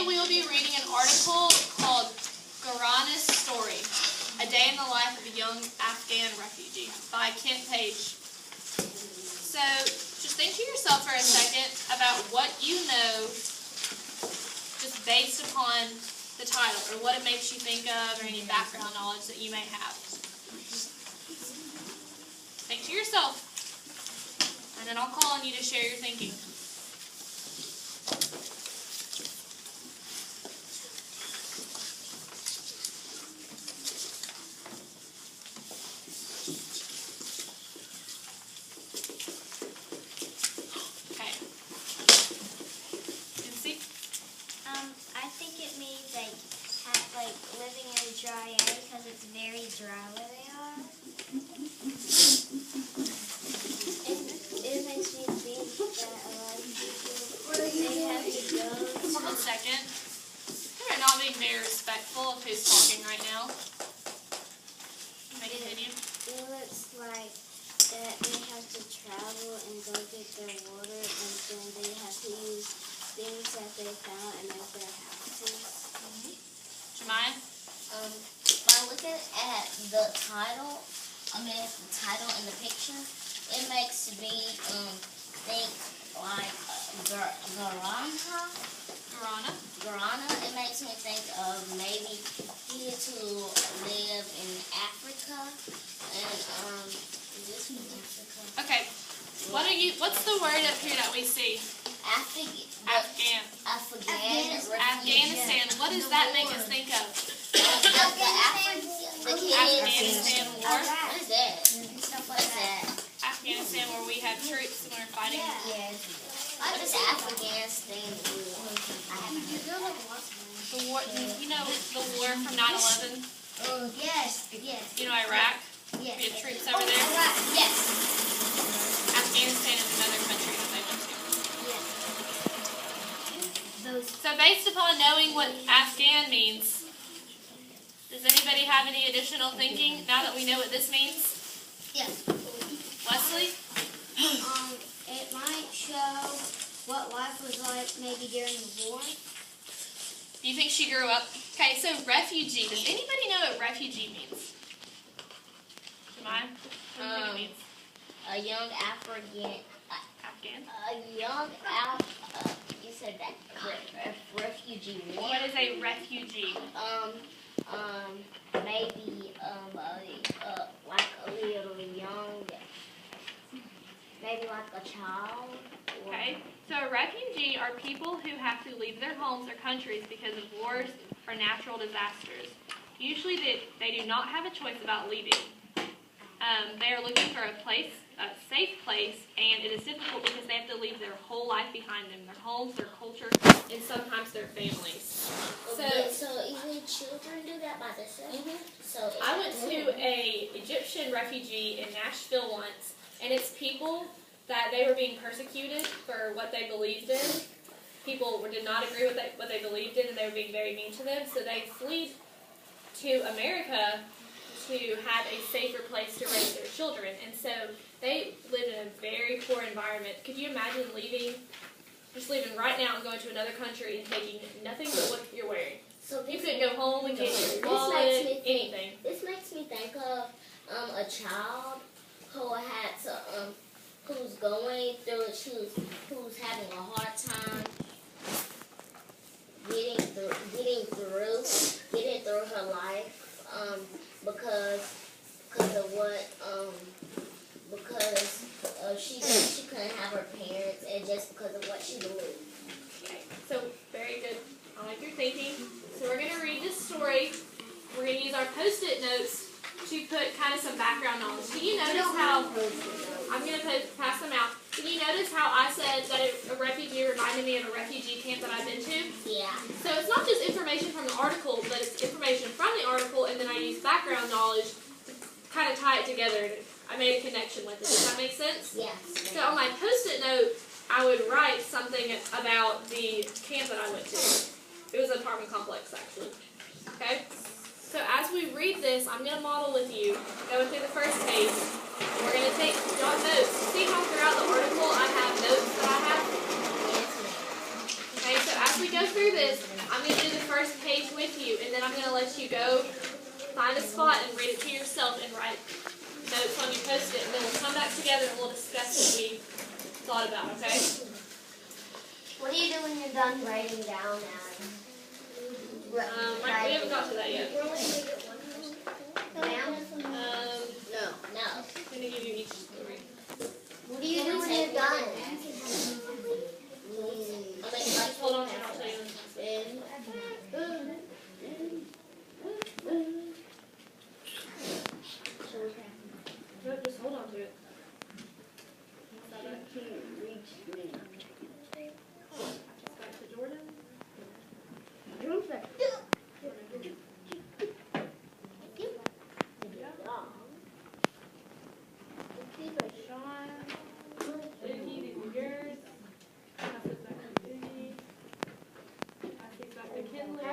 Today we will be reading an article called Garana's Story, A Day in the Life of a Young Afghan Refugee by Kent Page. So just think to yourself for a second about what you know just based upon the title or what it makes you think of or any background knowledge that you may have. Think to yourself, and then I'll call on you to share your thinking. I think it means living in a dry area because it's very dry where they are. It makes me think that a lot of people they have to go. One second. You're not being very respectful of who's talking right now. Continue. It looks like that they have to travel and go get their water, and then they have to use things that they found and make their houses. Jemiah? By looking at the title, and the picture, it makes me think like Garana. It makes me think of maybe kids who live in Africa, and this is Africa. Okay. What's the word up here that we see? Afghanistan. What does that make us think of? The Afghanistan war. What is that? Afghanistan, where we have troops and we're fighting. What is Afghanistan war? The war, you know, the war from 9/11. Yes. You know Iraq. We Yes. have troops over there. Yes. Afghanistan is another country that they went to. Those. So based upon knowing what Afghan means, does anybody have any additional thinking now that we know what this means? Yes. Leslie? It might show what life was like maybe during the war. Do you think she grew up? Okay, so refugee. Does anybody know what refugee means? Jemiah? What do you think it means? A young Afghan. You said that refugee. What is a refugee? Maybe like a little young, maybe like a child. Okay, so a refugee are people who have to leave their homes or countries because of wars or natural disasters. Usually they do not have a choice about leaving. They are looking for a safe place, and it is difficult because they have to leave their whole life behind them, their homes, their culture, and sometimes their families. So even children do that by themselves? So I went to a Egyptian refugee in Nashville once, and it's people that they were being persecuted for what they believed in. People did not agree with what they believed in, and they were being very mean to them, so they fled to America to have a safer place to raise their children. And so they lived in a very poor environment. Could you imagine leaving right now and going to another country and taking nothing but what you're wearing? So You couldn't go home and get your wallet, anything. This makes me think of a child who had to who's going through who's having a hard time getting through her life because she couldn't have her parents, and just because of what she believed. Okay, so very good. I like your thinking. So we're going to read this story. We're going to use our Post-it notes to put kind of some background knowledge. Can you notice how, I'm going to pass them out. Can you notice how I said that a refugee reminded me of a refugee camp that I've been to? Yeah. So it's not just information from the article, but it's information from the article, and then I use background knowledge to kind of tie it together. I made a connection with it. Does that make sense? Yes. So on my Post-it note, I would write something about the camp that I went to. It was an apartment complex, actually. Okay? So as we read this, I'm going to model with you, going through the first page. We're going to jot notes. See how throughout the article I have notes that I have? Okay, so as we go through this, I'm going to do the first page with you, and then I'm going to let you go find a spot and read it to yourself and write notes on your post-it, and then we'll come back together and we'll discuss what we thought about, okay? What do you do when you're done writing down, Adam? We haven't got to that yet. No. I'm going to give you each story. What do you do when you're done? Just hold on and I'll tell you. No, just hold on to it. Back to Jordan. Sean. Vicky, these are yours. Pass this back to Vicky. Pass these back to Kinley.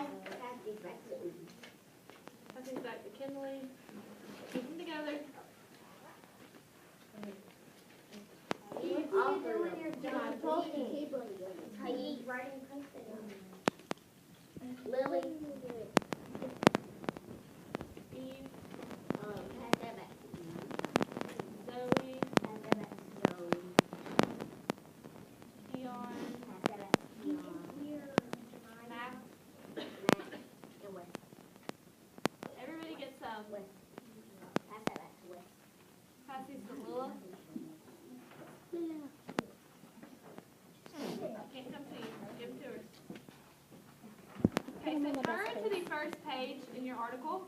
Pass these back to Kinley. Keep them together. Lily. Eve. Zoe. Dion. Max. Everybody gets some. Pass these to Lila. Can't come to you. Give them to her. Okay, so turn to the first page in your article.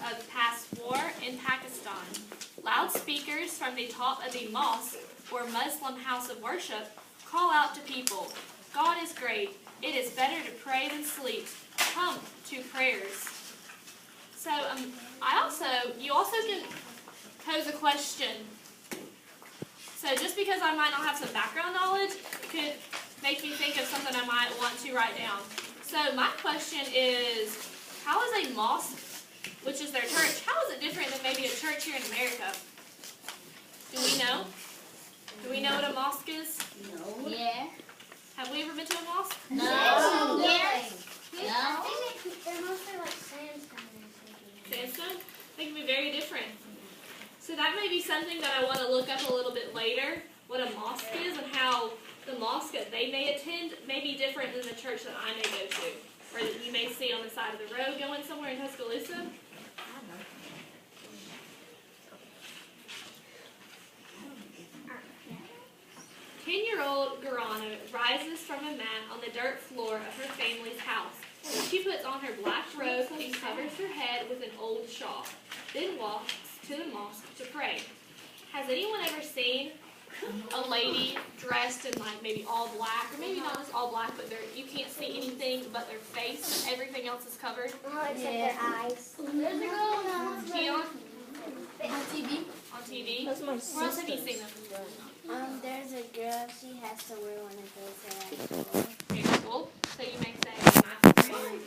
Of the past war in Pakistan. Loudspeakers from the top of the mosque or Muslim house of worship call out to people, God is great. It is better to pray than sleep. Come to prayers. So you also can pose a question. So just because I might not have some background knowledge could make me think of something I might want to write down. So my question is, how is a mosque, which is their church, how is it different than maybe a church here in America? Do we know? Do we know what a mosque is? No. Yeah. Have we ever been to a mosque? No. Yes. No. I think they're mostly like sandstone. Sandstone? They can be very different. So that may be something that I want to look up a little bit later, what a mosque is and how the mosque that they may attend may be different than the church that I may go to, or that you may see on the side of the road going somewhere in Tuscaloosa. 10-year-old Garana rises from a mat on the dirt floor of her family's house. She puts on her black robe and covers her head with an old shawl, then walks to the mosque to pray. Has anyone ever seen a lady dressed in like maybe all black, or maybe not just all black, but you can't see anything but their face and everything else is covered? Oh, except their eyes. There's a girl now. See on TV. On TV? That's my Where else have you sister's. seen them? There's a girl, she has to wear one of those at school. Very cool. So you may say, my friend,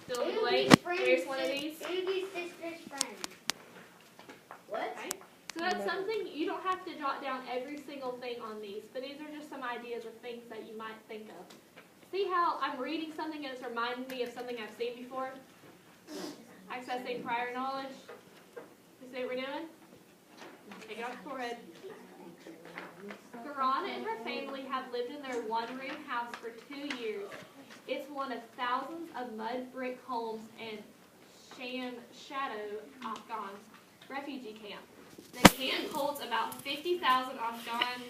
fill in the blank. Here's one of these. Ruby's sister's friend. What? Okay. So that's something, you don't have to jot down every single thing on these, but these are just some ideas of things that you might think of. See how I'm reading something and it's reminding me of something I've seen before? Accessing prior knowledge. You see what we're doing? Take it off the forehead. Garana and her family have lived in their one-room house for 2 years. It's one of thousands of mud brick homes in Shadow, Afghan refugee camp. The camp holds about 50,000 Afghan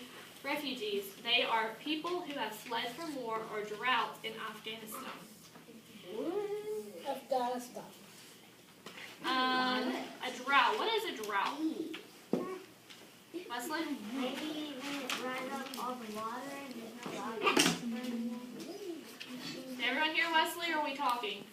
refugees. They are people who have fled from war or drought in Afghanistan. Afghanistan. A drought. What is a drought? Wesley? Maybe when it dries up all the water and there's no water. Is everyone hear Wesley, or are we talking?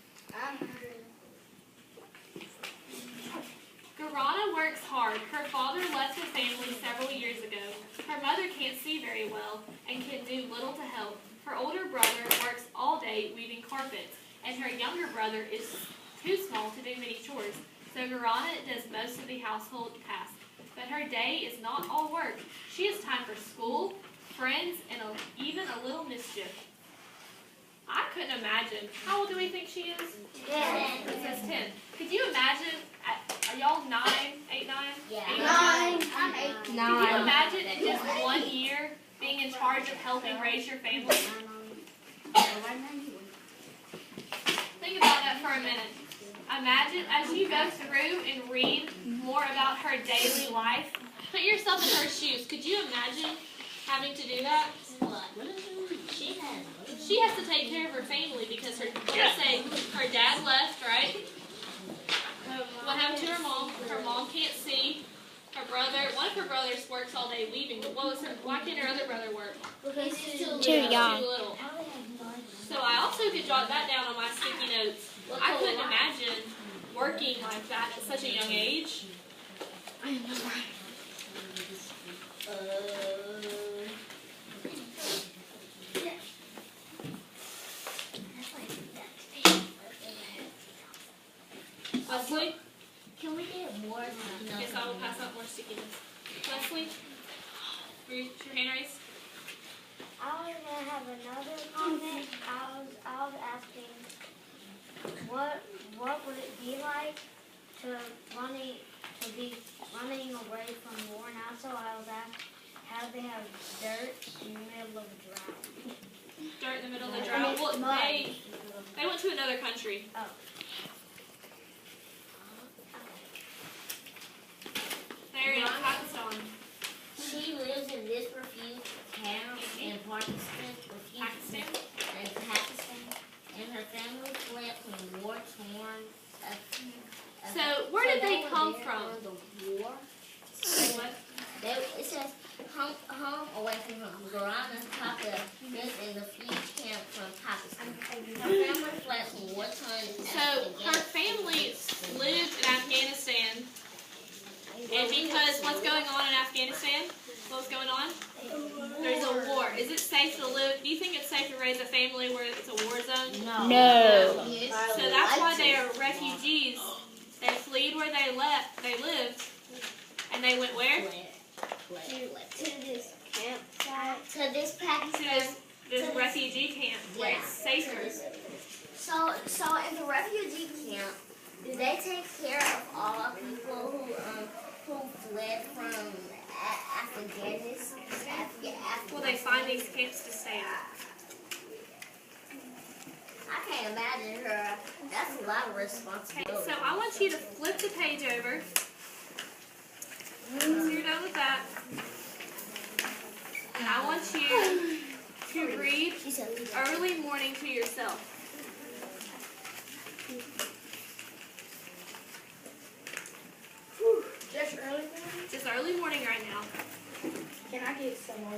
Garana works hard. Her father left her family several years ago. Her mother can't see very well and can do little to help. Her older brother works all day weaving carpets, and her younger brother is too small to do many chores, so Garana does most of the household tasks. But her day is not all work. She has time for school, friends, and even a little mischief. I couldn't imagine. How old do we think she is? 10. It says 10. Could you imagine, are y'all 9, 8, 9? Yeah. 8, 9. I'm 8. Could you imagine in just 1 year being in charge of helping raise your family? Think about that for a minute. Imagine as you go through and read more about her daily life, put yourself in her shoes. Could you imagine having to do that? She has to take care of her family because let's say her dad left, right? What happened to her mom? Her mom can't see. Her brother, one of her brothers works all day weaving, but why can't her other brother work? Because he's Too young. Too little. So I also could jot that down on my sticky notes. I couldn't imagine working like that at such a young age. I know, right? Leslie? Can we get more? Yes, I will pass out more sticky notes. Leslie? Your hand raised? I was gonna have another comment. I was asking, what would it be like to be running away from war? And also I was asked, how do they have dirt in the middle of a drought? Dirt in the middle of the drought. Well, they went to another country. Oh. They're in Pakistan. She lives in this refuge camp in Pakistan. And her family fled from war-torn. So, where did they come from? The war. What? It says home away from home. Garana Papa lives in the refuge camp from Pakistan. Her family fled from war-torn. So, her family lived in Afghanistan. And because what's going on in Afghanistan? What's going on? There's a war. Is it safe to live? Do you think it's safe to raise a family where it's a war zone? No. So that's why they are refugees. They fled where they lived, and they went where? To this campsite. To this Pakistan. This refugee camp where it's safer. So in the refugee camp, do they take care of all people who fled from Afghanistan? Well, they find these camps to stay at. I can't imagine her. That's a lot of responsibility. Okay, so I want you to flip the page over. So you're done with that. And I want you to read Early Morning to yourself. Just early morning? Just early morning right now. Can I get some more?